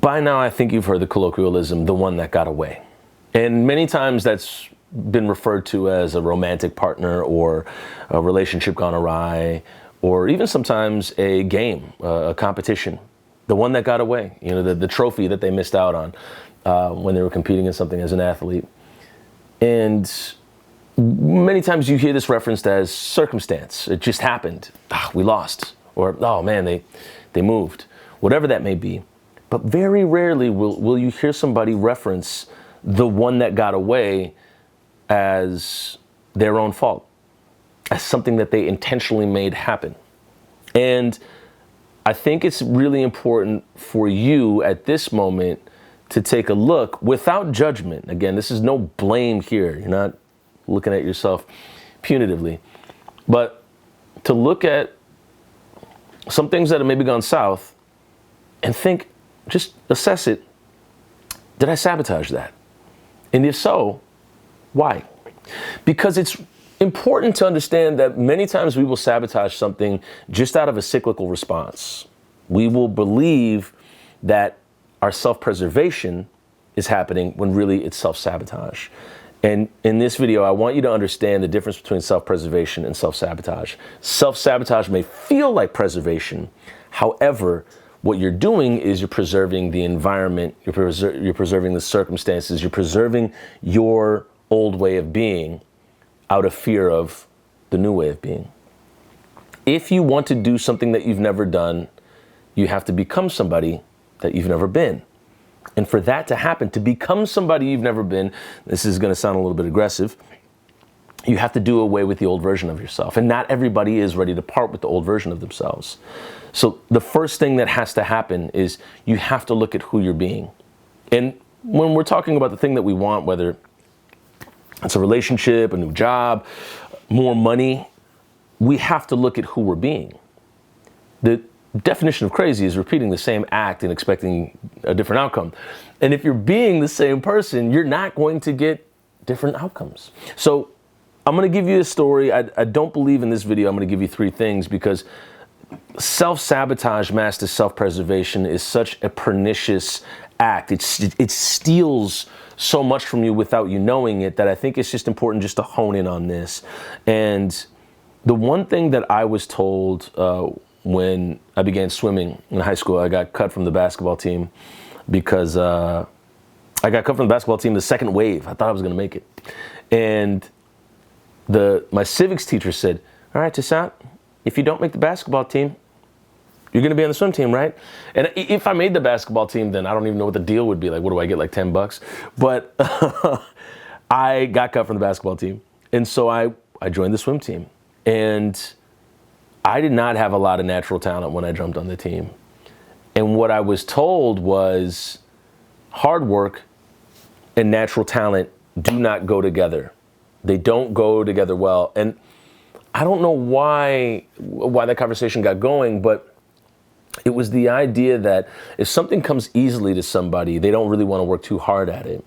By now, I think you've heard the colloquialism, the one that got away. And many times that's been referred to as a romantic partner or a relationship gone awry, or even sometimes a game, a competition. The one that got away, the trophy that they missed out on when they were competing in something as an athlete. And many times you hear this referenced as circumstance. It just happened. We lost. Or, oh man, they moved. Whatever that may be. But very rarely will you hear somebody reference the one that got away as their own fault, as something that they intentionally made happen. And I think it's really important for you at this moment to take a look without judgment. Again, this is no blame here. You're not looking at yourself punitively, but to look at some things that have maybe gone south and think, just assess it. Did I sabotage that? And if so, why? Because it's important to understand that many times we will sabotage something just out of a cyclical response. We will believe that our self-preservation is happening when really it's self-sabotage. And in this video, I want you to understand the difference between self-preservation and self-sabotage. Self-sabotage may feel like preservation. However, what you're doing is you're preserving the environment, you're preserving the circumstances, you're preserving your old way of being out of fear of the new way of being. If you want to do something that you've never done, you have to become somebody that you've never been. And for that to happen, to become somebody you've never been, this is going to sound a little bit aggressive, you have to do away with the old version of yourself. And not everybody is ready to part with the old version of themselves. So the first thing that has to happen is you have to look at who you're being. And when we're talking about the thing that we want, whether it's a relationship, a new job, more money, we have to look at who we're being. The definition of crazy is repeating the same act and expecting a different outcome. And if you're being the same person, you're not going to get different outcomes. So I'm going to give you a story. I don't believe in this video I'm going to give you 3 things, because self-sabotage masked as self-preservation is such a pernicious act. It steals so much from you without you knowing it, that I think it's just important just to hone in on this. And the one thing that I was told when I began swimming in high school, I got cut from the basketball team because I got cut from the basketball team the second wave. I thought I was going to make it. And my civics teacher said, all right, Toussaint, if you don't make the basketball team, you're going to be on the swim team, right? And if I made the basketball team, then I don't even know what the deal would be. Like, what do I get, like $10? But I got cut from the basketball team. And so I joined the swim team. And I did not have a lot of natural talent when I jumped on the team. And what I was told was hard work and natural talent do not go together. They don't go together well. And I don't know why that conversation got going, but it was the idea that if something comes easily to somebody, they don't really want to work too hard at it.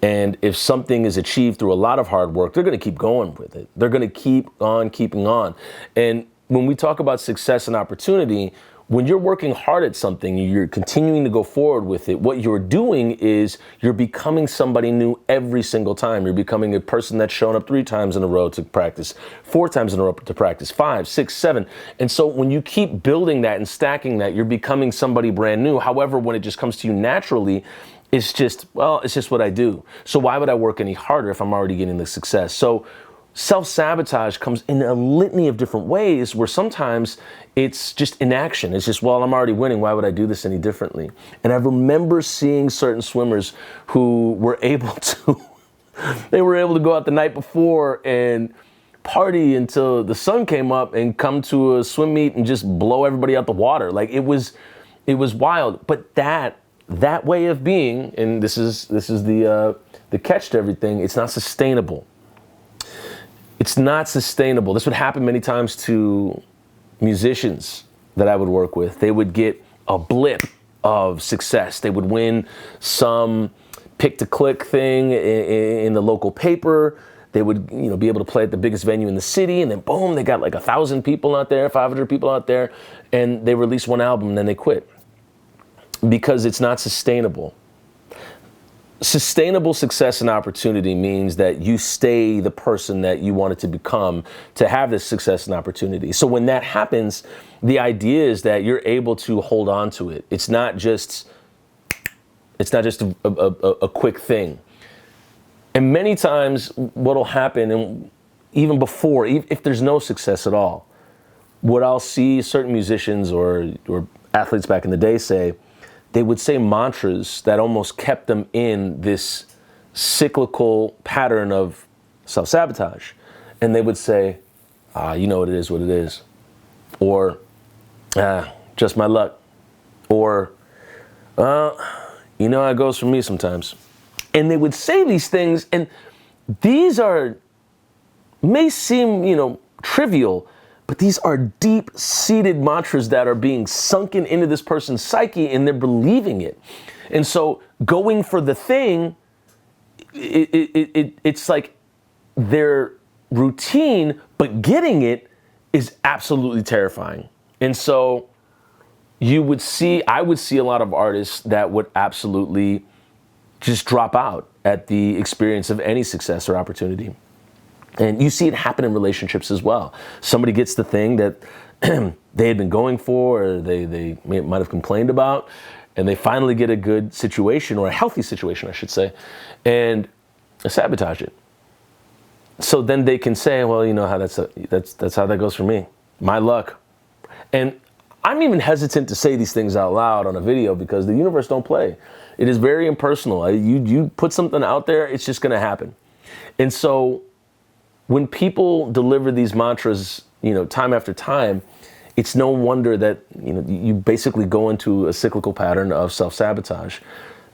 And if something is achieved through a lot of hard work, they're going to keep going with it. They're going to keep on keeping on. And when we talk about success and opportunity, when you're working hard at something, you're continuing to go forward with it, what you're doing is you're becoming somebody new every single time. You're becoming a person that's shown up 3 times in a row to practice, 4 times in a row to practice, 5, 6, 7. And so when you keep building that and stacking that, you're becoming somebody brand new. However, when it just comes to you naturally, it's just what I do. So why would I work any harder if I'm already getting the success? So self-sabotage comes in a litany of different ways, where sometimes it's just inaction. It's just, well, I'm already winning. Why would I do this any differently? And I remember seeing certain swimmers who were able to, they were able to go out the night before and party until the sun came up and come to a swim meet and just blow everybody out the water. Like it was wild. But that way of being, and this is the catch to everything, it's not sustainable. It's not sustainable. This would happen many times to musicians that I would work with. They would get a blip of success. They would win some pick-to-click thing in the local paper. They would, be able to play at the biggest venue in the city, and then boom, they got like 1,000 people out there, 500 people out there, and they release one album and then they quit. because it's not sustainable. Sustainable success and opportunity means that you stay the person that you wanted to become to have this success and opportunity. So when that happens, the idea is that you're able to hold on to it. It's not just a quick thing. And many times what'll happen, and even before, if there's no success at all, what I'll see certain musicians or athletes back in the day say, they would say mantras that almost kept them in this cyclical pattern of self-sabotage. And they would say, you know what it is. Or, just my luck. Or, you know how it goes for me sometimes. And they would say these things, and these may seem, trivial, but these are deep-seated mantras that are being sunken into this person's psyche, and they're believing it. And so going for the thing, it's like their routine, but getting it is absolutely terrifying. And so I would see a lot of artists that would absolutely just drop out at the experience of any success or opportunity. And you see it happen in relationships as well. Somebody gets the thing that they had been going for, or they might have complained about, and they finally get a good situation, or a healthy situation, I should say, and sabotage it. So then they can say, well, you know how that's how that goes for me. My luck. And I'm even hesitant to say these things out loud on a video because the universe don't play. It is very impersonal. You put something out there, it's just going to happen. And so when people deliver these mantras, time after time, it's no wonder that, you basically go into a cyclical pattern of self-sabotage.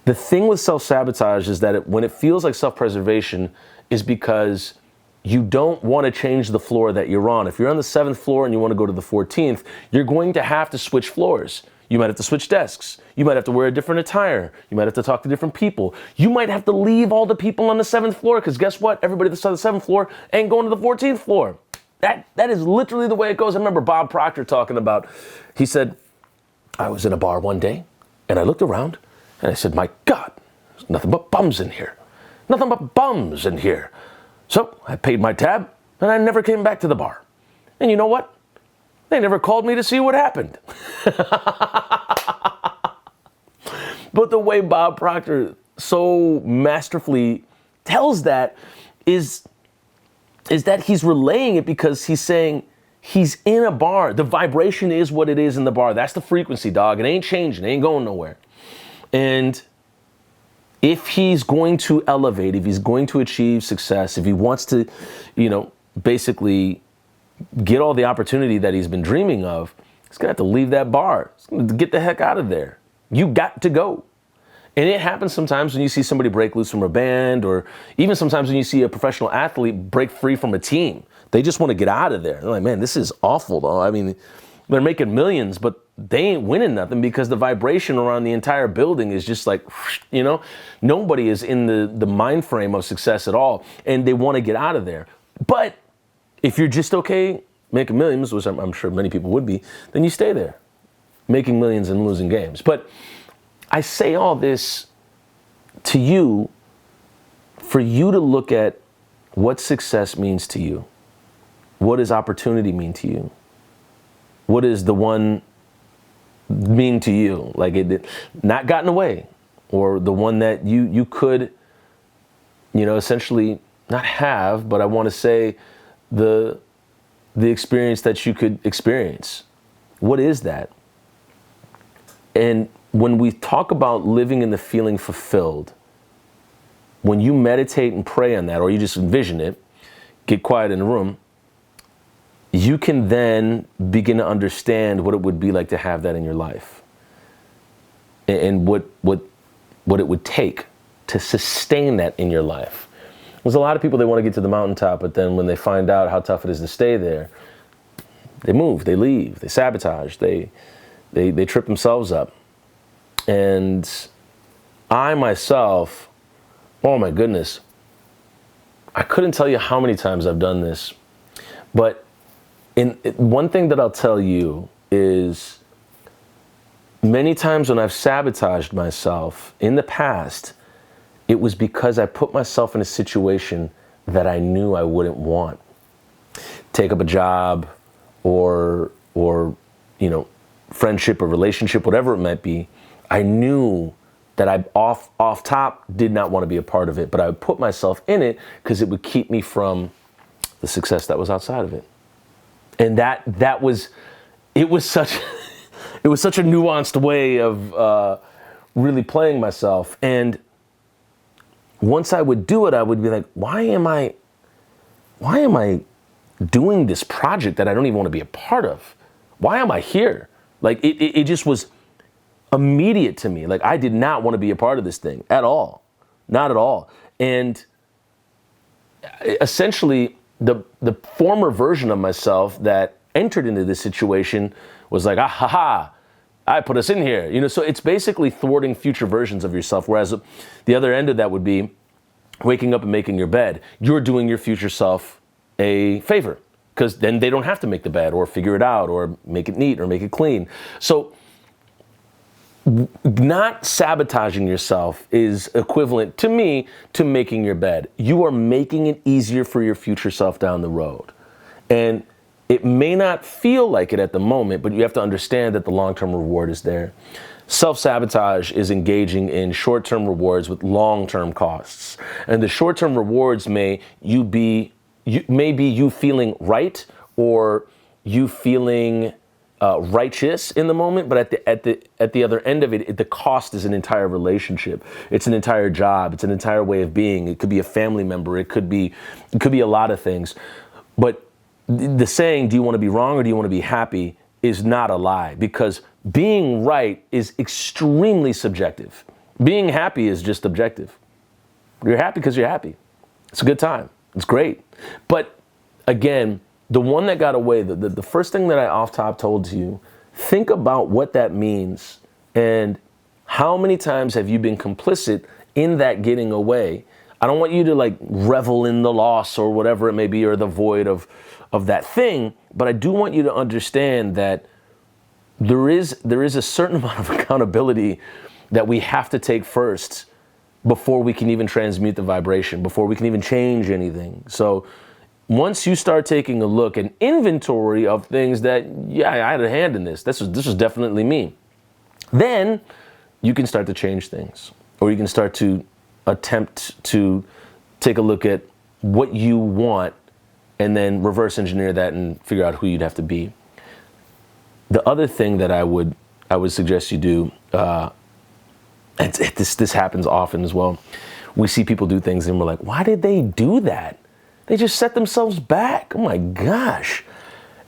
The thing with self-sabotage is that when it feels like self-preservation is because you don't want to change the floor that you're on. If you're on the 7th floor and you want to go to the 14th, you're going to have to switch floors. You might have to switch desks. You might have to wear a different attire. You might have to talk to different people. You might have to leave all the people on the 7th floor because guess what? Everybody that's on the 7th floor ain't going to the 14th floor. That is literally the way it goes. I remember Bob Proctor talking about, he said, I was in a bar one day and I looked around and I said, my God, there's nothing but bums in here. Nothing but bums in here. So I paid my tab and I never came back to the bar. And you know what? They never called me to see what happened. But the way Bob Proctor so masterfully tells that is that he's relaying it because he's saying he's in a bar. The vibration is what it is in the bar. That's the frequency, dog. It ain't changing. It ain't going nowhere. And if he's going to elevate, if he's going to achieve success, if he wants to, basically get all the opportunity that he's been dreaming of, he's gonna have to leave that bar. He's gonna get the heck out of there. You got to go. And it happens sometimes when you see somebody break loose from a band, or even sometimes when you see a professional athlete break free from a team. They just want to get out of there. They're like, man, this is awful though. I mean, they're making millions, but they ain't winning nothing because the vibration around the entire building is just like, nobody is in the mind frame of success at all. And they want to get out of there. But if you're just okay making millions, which I'm sure many people would be, then you stay there, making millions and losing games. But I say all this to you, for you to look at what success means to you. What does opportunity mean to you? What does the one mean to you? Like it not gotten away, or the one that you could, essentially not have, but I want to say the experience that you could experience. What is that? And when we talk about living in the feeling fulfilled, when you meditate and pray on that, or you just envision it, get quiet in the room, you can then begin to understand what it would be like to have that in your life, and what it would take to sustain that in your life. There's a lot of people, they want to get to the mountaintop, but then when they find out how tough it is to stay there, they move, they leave, they sabotage, they trip themselves up. And I myself, oh my goodness, I couldn't tell you how many times I've done this, but one thing that I'll tell you is Many times when I've sabotaged myself in the past, it was because I put myself in a situation that I knew I wouldn't want. Take up a job or friendship or relationship, whatever it might be. I knew that I off top did not want to be a part of it, but I would put myself in it because it would keep me from the success that was outside of it. And that was such it was such a nuanced way of really playing myself. And once I would do it, I would be like, why am I doing this project that I don't even want to be a part of? Why am I here? Like it just was immediate to me. Like I did not want to be a part of this thing at all. Not at all. And essentially the former version of myself that entered into this situation was like, ah, ha, ha, I put us in here. So it's basically thwarting future versions of yourself. Whereas the other end of that would be waking up and making your bed. You're doing your future self a favor because then they don't have to make the bed or figure it out or make it neat or make it clean. So not sabotaging yourself is equivalent to me to making your bed. You are making it easier for your future self down the road. And it may not feel like it at the moment, but you have to understand that the long-term reward is there. Self-sabotage is engaging in short-term rewards with long-term costs. And the short-term rewards may be you feeling right or you feeling righteous in the moment, but at the other end of it, the cost is an entire relationship. It's an entire job. It's an entire way of being. It could be a family member. It could be a lot of things. But the saying, do you want to be wrong or do you want to be happy, is not a lie, because being right is extremely subjective. Being happy is just objective. You're happy because you're happy. It's a good time. It's great. But again, the one that got away, the first thing that I off top told to you, think about what that means and how many times have you been complicit in that getting away. I don't want you to like revel in the loss or whatever it may be or the void of that thing, but I do want you to understand that there is a certain amount of accountability that we have to take first before we can even transmute the vibration, before we can even change anything. So once you start taking a look, an inventory of things that, yeah, I had a hand in this. This was definitely me. Then you can start to change things, or you can start to attempt to take a look at what you want and then reverse engineer that and figure out who you'd have to be. The other thing that I would suggest you do, this happens often as well. We see people do things and we're like, why did they do that? They just set themselves back. Oh my gosh.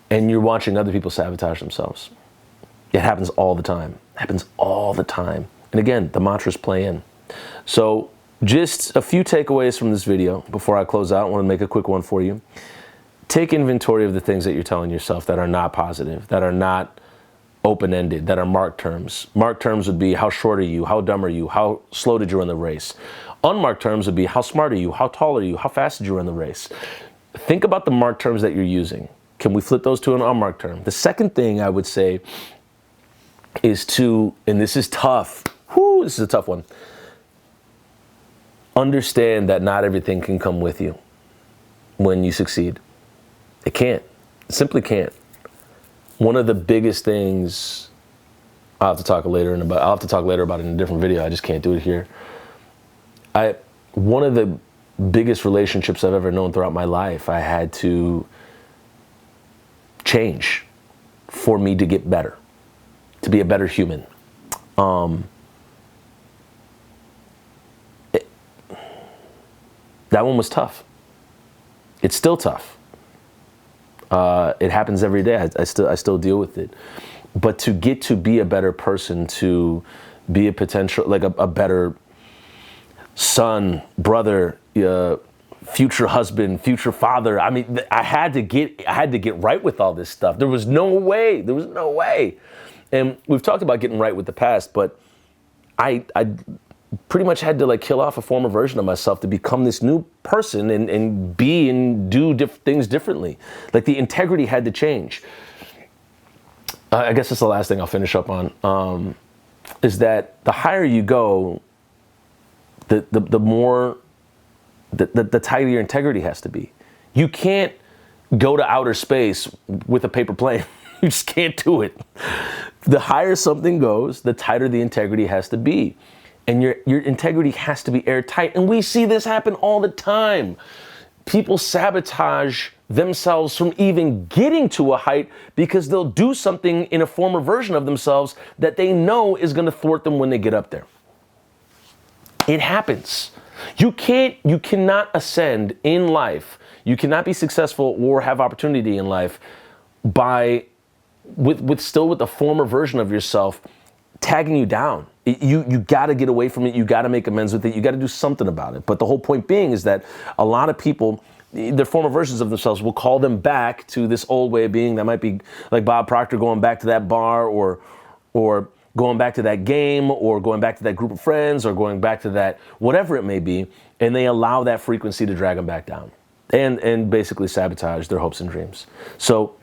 And you're watching other people sabotage themselves. It happens all the time. It happens all the time. And again, the mantras play in. So just a few takeaways from this video before I close out. I want to make a quick one for you. Take inventory of the things that you're telling yourself that are not positive, that are not open-ended, that are marked terms. Marked terms would be, how short are you? How dumb are you? How slow did you run the race? Unmarked terms would be, how smart are you? How tall are you? How fast did you run the race? Think about the marked terms that you're using. Can we flip those to an unmarked term? The second thing I would say is to, and this is tough, this is a tough one, understand that not everything can come with you when you succeed. It can't. It simply can't. One of the biggest things, I'll have to talk later about it in a different video. I just can't do it here. One of the biggest relationships I've ever known throughout my life, I had to change for me to get better, to be a better human. That one was tough. It's still tough. It happens every day. I still deal with it. But to get to be a better person, to be a potential, like a better son, brother, future husband, future father. I mean, I had to get right with all this stuff. There was no way. And we've talked about getting right with the past, but I pretty much had to like kill off a former version of myself to become this new person and be and do things differently. Like the integrity had to change. I guess that's the last thing I'll finish up on, is that the higher you go, the more, the tighter your integrity has to be. You can't go to outer space with a paper plane. You just can't do it. The higher something goes, the tighter the integrity has to be. And your integrity has to be airtight. And we see this happen all the time. People sabotage themselves from even getting to a height because they'll do something in a former version of themselves that they know is going to thwart them when they get up there. It happens. You cannot ascend in life. You cannot be successful or have opportunity in life by with the former version of yourself tagging you down. You got to get away from it. You got to make amends with it. You got to do something about it. But the whole point being is that a lot of people, their former versions of themselves, will call them back to this old way of being. That might be like Bob Proctor going back to that bar, or going back to that game, or going back to that group of friends, or going back to that whatever it may be, and they allow that frequency to drag them back down and basically sabotage their hopes and dreams. So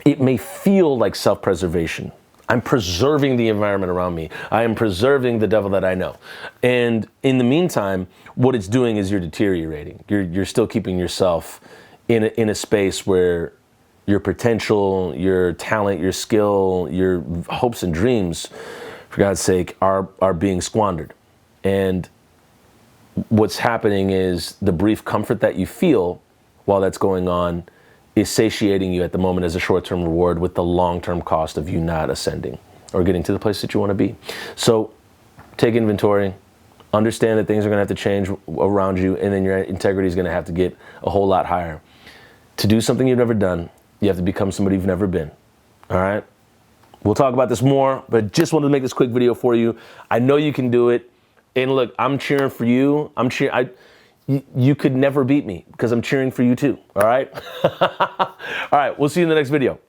it may feel like self-preservation. I'm preserving the environment around me. I am preserving the devil that I know. And in the meantime, what it's doing is you're deteriorating. You're still keeping yourself in a space where your potential, your talent, your skill, your hopes and dreams, for God's sake, are being squandered. And what's happening is the brief comfort that you feel while that's going on is satiating you at the moment as a short-term reward, with the long-term cost of you not ascending or getting to the place that you want to be. So take inventory, understand that things are going to have to change around you, and then your integrity is going to have to get a whole lot higher. To do something you've never done, you have to become somebody you've never been. All right? We'll talk about this more, but just wanted to make this quick video for you. I know you can do it. And look, I'm cheering for you. You could never beat me because I'm cheering for you too. All right? All right, we'll see you in the next video.